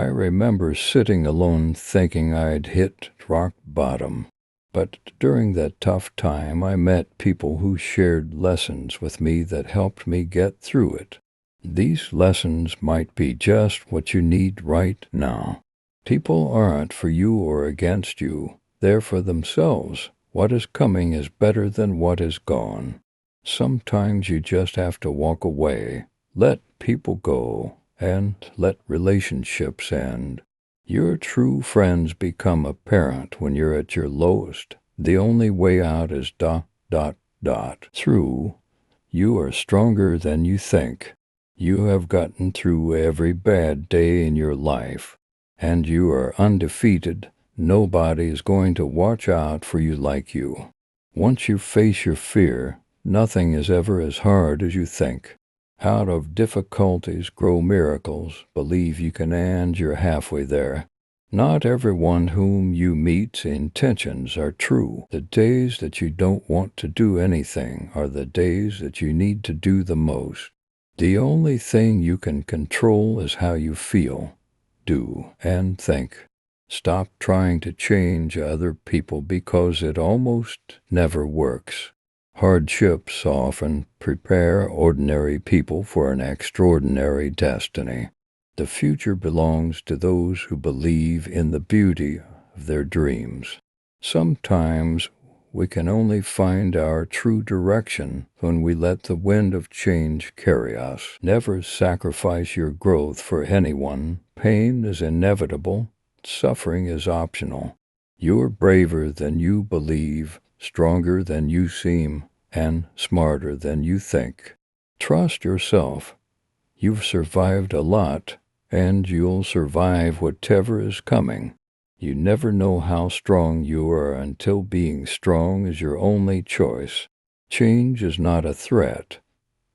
I remember sitting alone thinking I'd hit rock bottom. But during that tough time, I met people who shared lessons with me that helped me get through it. These lessons might be just what you need right now. People aren't for you or against you. They're for themselves. What is coming is better than what is gone. Sometimes you just have to walk away, let people go, and let relationships end. Your true friends become apparent when you're at your lowest. The only way out is ... through. You are stronger than you think. You have gotten through every bad day in your life, and you are undefeated. Nobody is going to watch out for you like you. Once you face your fear, nothing is ever as hard as you think. Out of difficulties grow miracles. Believe you can, and you're halfway there. Not everyone whom you meet's intentions are true. The days that you don't want to do anything are the days that you need to do the most. The only thing you can control is how you feel, do, and think. Stop trying to change other people because it almost never works. Hardships often prepare ordinary people for an extraordinary destiny. The future belongs to those who believe in the beauty of their dreams. Sometimes we can only find our true direction when we let the wind of change carry us. Never sacrifice your growth for anyone. Pain is inevitable. Suffering is optional. You're braver than you believe, stronger than you seem, and smarter than you think. Trust yourself. You've survived a lot, and you'll survive whatever is coming. You never know how strong you are until being strong is your only choice. Change is not a threat.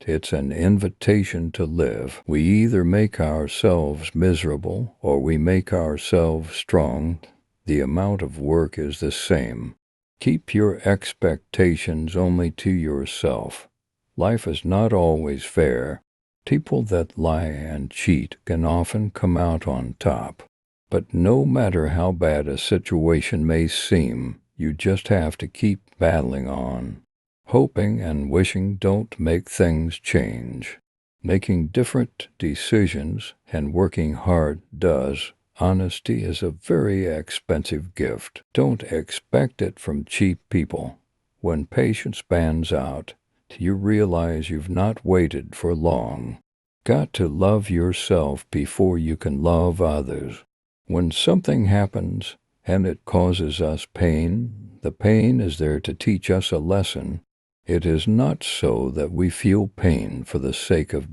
It's an invitation to live. We either make ourselves miserable or we make ourselves strong. The amount of work is the same. Keep your expectations only to yourself. Life is not always fair. People that lie and cheat can often come out on top. But no matter how bad a situation may seem, you just have to keep battling on. Hoping and wishing don't make things change. Making different decisions and working hard does. Honesty is a very expensive gift. Don't expect it from cheap people. When patience bans out, you realize you've not waited for long. Got to love yourself before you can love others. When something happens and it causes us pain, the pain is there to teach us a lesson. It is not so that we feel pain for the sake of ...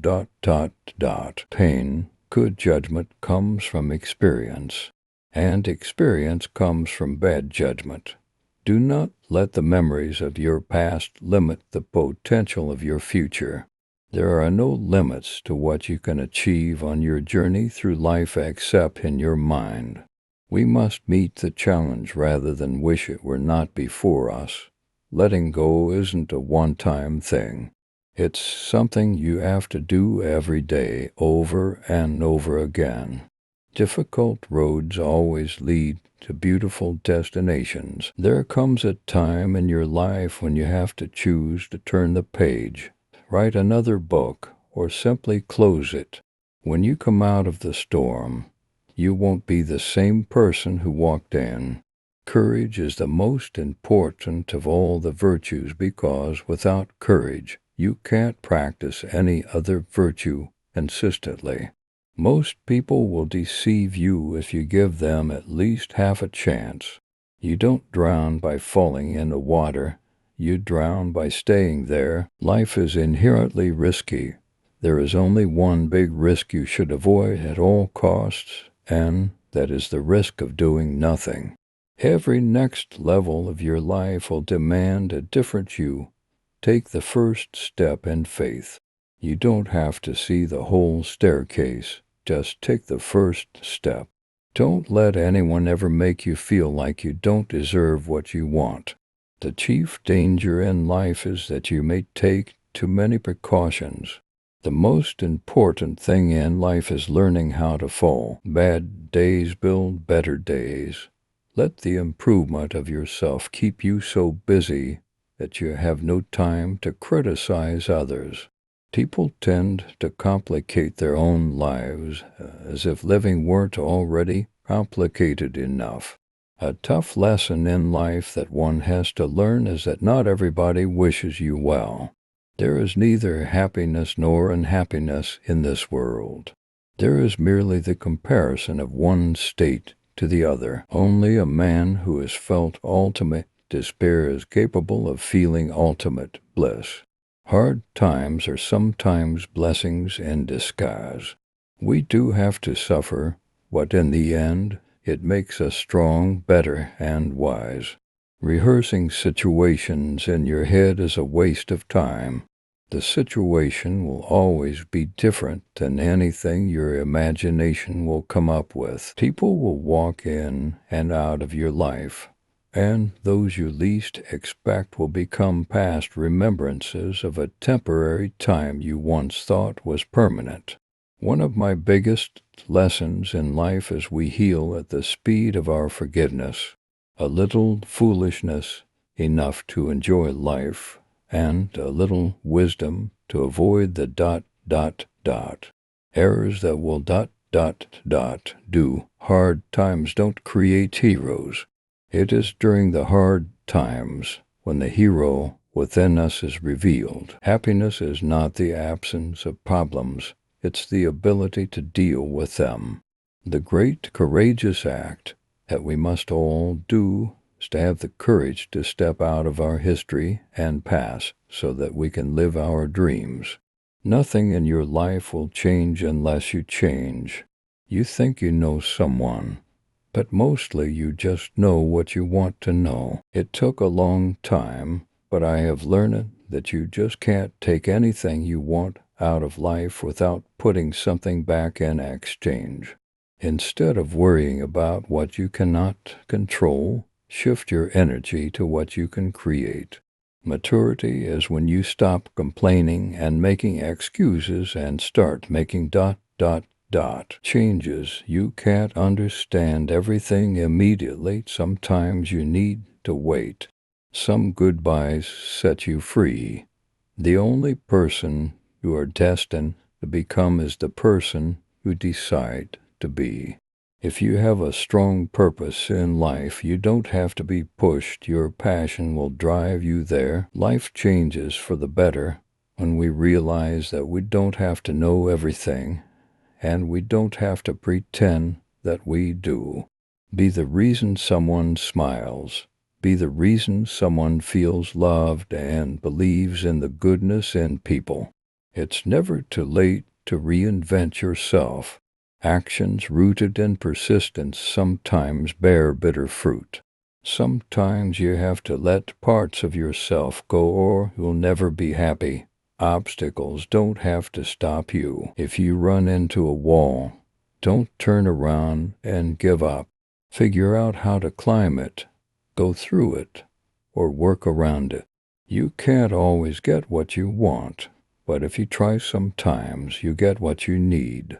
Pain, good judgment comes from experience, and experience comes from bad judgment. Do not let the memories of your past limit the potential of your future. There are no limits to what you can achieve on your journey through life except in your mind. We must meet the challenge rather than wish it were not before us. Letting go isn't a one-time thing. It's something you have to do every day, over and over again. Difficult roads always lead to beautiful destinations. There comes a time in your life when you have to choose to turn the page, write another book, or simply close it. When you come out of the storm, you won't be the same person who walked in. Courage is the most important of all the virtues because without courage, you can't practice any other virtue consistently. Most people will deceive you if you give them at least half a chance. You don't drown by falling into water. You drown by staying there. Life is inherently risky. There is only one big risk you should avoid at all costs, and that is the risk of doing nothing. Every next level of your life will demand a different you. Take the first step in faith. You don't have to see the whole staircase. Just take the first step. Don't let anyone ever make you feel like you don't deserve what you want. The chief danger in life is that you may take too many precautions. The most important thing in life is learning how to fall. Bad days build better days. Let the improvement of yourself keep you so busy that you have no time to criticize others. People tend to complicate their own lives as if living weren't already complicated enough. A tough lesson in life that one has to learn is that not everybody wishes you well. There is neither happiness nor unhappiness in this world. There is merely the comparison of one state to the other. Only a man who has felt ultimate despair is capable of feeling ultimate bliss. Hard times are sometimes blessings in disguise. We do have to suffer, but in the end, it makes us strong, better, and wise. Rehearsing situations in your head is a waste of time. The situation will always be different than anything your imagination will come up with. People will walk in and out of your life, and those you least expect will become past remembrances of a temporary time you once thought was permanent. One of my biggest lessons in life is we heal at the speed of our forgiveness. A little foolishness enough to enjoy life, and a little wisdom to avoid the ... errors that will ... do. Hard times don't create heroes. It is during the hard times when the hero within us is revealed. Happiness is not the absence of problems. It's the ability to deal with them. The great courageous act that we must all do is to have the courage to step out of our history and past so that we can live our dreams. Nothing in your life will change unless you change. You think you know someone, but mostly you just know what you want to know. It took a long time, but I have learned that you just can't take anything you want out of life without putting something back in exchange. Instead of worrying about what you cannot control, shift your energy to what you can create. Maturity is when you stop complaining and making excuses and start making ... changes. You can't understand everything immediately. Sometimes you need to wait. Some goodbyes set you free. The only person you are destined to become is the person you decide to be. If you have a strong purpose in life, you don't have to be pushed. Your passion will drive you there. Life changes for the better when we realize that we don't have to know everything, and we don't have to pretend that we do. Be the reason someone smiles. Be the reason someone feels loved and believes in the goodness in people. It's never too late to reinvent yourself. Actions rooted in persistence sometimes bear bitter fruit. Sometimes you have to let parts of yourself go or you'll never be happy. Obstacles don't have to stop you. If you run into a wall, don't turn around and give up. Figure out how to climb it, go through it, or work around it. You can't always get what you want, but if you try sometimes, you get what you need.